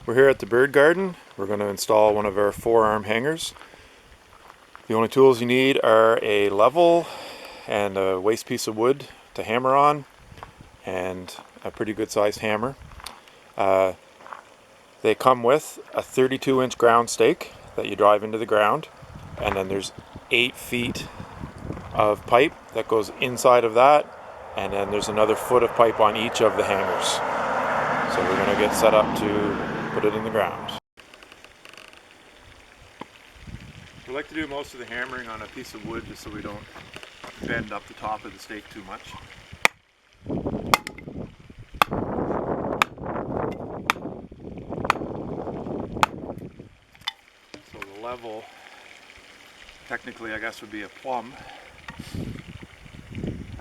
We're here at the bird garden. We're going to install one of our 4-arm hangers. The only tools you need are a level and a waste piece of wood to hammer on and a pretty good sized hammer. They come with a 32-inch ground stake that you drive into the ground, and then there's 8 feet of pipe that goes inside of that, and then there's another foot of pipe on each of the hangers. So we're going to get set up to put it in the ground. We like to do most of the hammering on a piece of wood just so we don't bend up the top of the stake too much. So the level, technically I guess would be a plumb.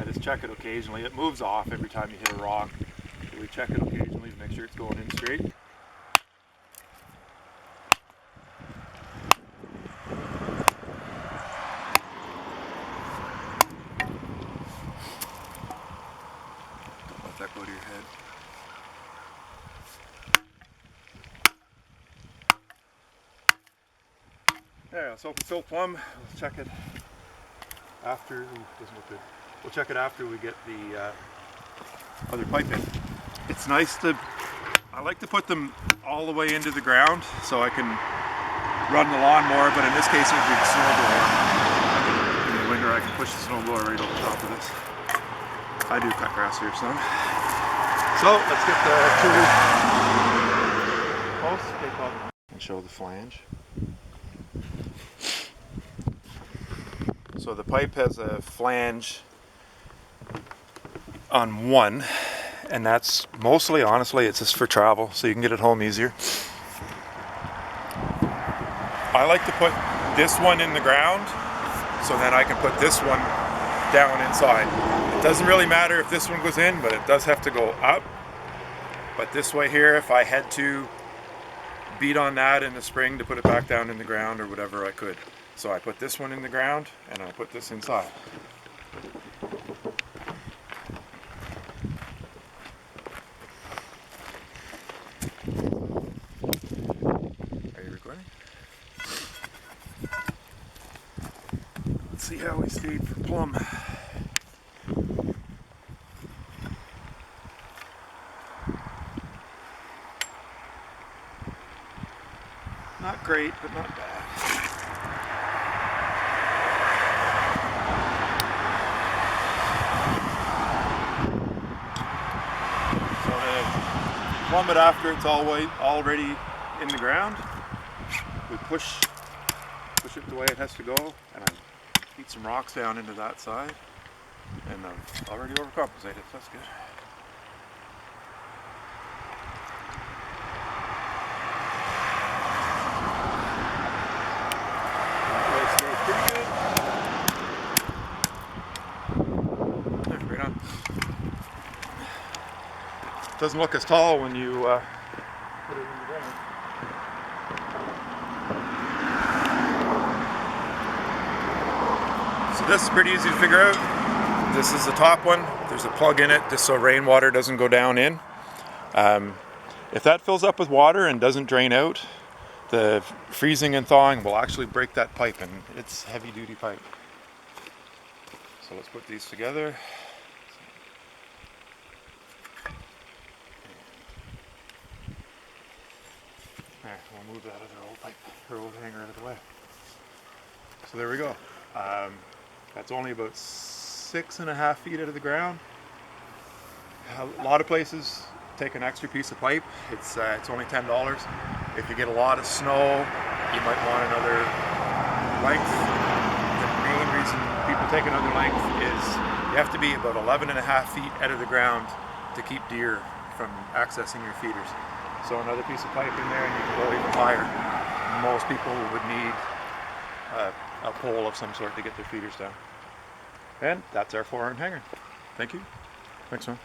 I just check it occasionally. It moves off every time you hit a rock. So we check it occasionally to make sure it's going in straight. Don't let that go to your head. Yeah, so if it's still plumb, we'll check it after. Ooh, doesn't look good. We'll check it after we get the other pipe in. It's nice to, I like to put them all the way into the ground so I can run the lawnmower, but in this case it would be the snowblower. In the winter I can push the snowblower right over top of this. I do cut grass here some. So let's get the two posts and show the flange. So the pipe has a flange on one, and that's mostly, honestly, it's just for travel so you can get it home easier. I like to put this one in the ground so then I can put this one down inside. It doesn't really matter if this one goes in, but it does have to go up. But this way here, if I had to beat on that in the spring to put it back down in the ground or whatever, I could. So I put this one in the ground and I'll put this inside. Are you recording? Let's see how we stayed for plumb. Not great, but not bad. So to plumb it after it's already in the ground, we push it the way it has to go, and I beat some rocks down into that side, and I've already overcompensated, so that's good. Doesn't look as tall when you put it in the ground. So this is pretty easy to figure out. This is the top one. There's a plug in it just so rainwater doesn't go down in. If that fills up with water and doesn't drain out, the freezing and thawing will actually break that pipe, and it's heavy duty pipe. So let's put these together. Alright, we'll move that other old pipe, or old hanger out of the way. So there we go. That's only about 6.5 feet out of the ground. A lot of places take an extra piece of pipe. It's only $10. If you get a lot of snow, you might want another length. The main reason people take another length is you have to be about 11.5 feet out of the ground to keep deer from accessing your feeders. So another piece of pipe in there and you can go even higher. Most people would need a pole of some sort to get their feeders down. And that's our 4-arm hanger. Thank you. Thanks, man.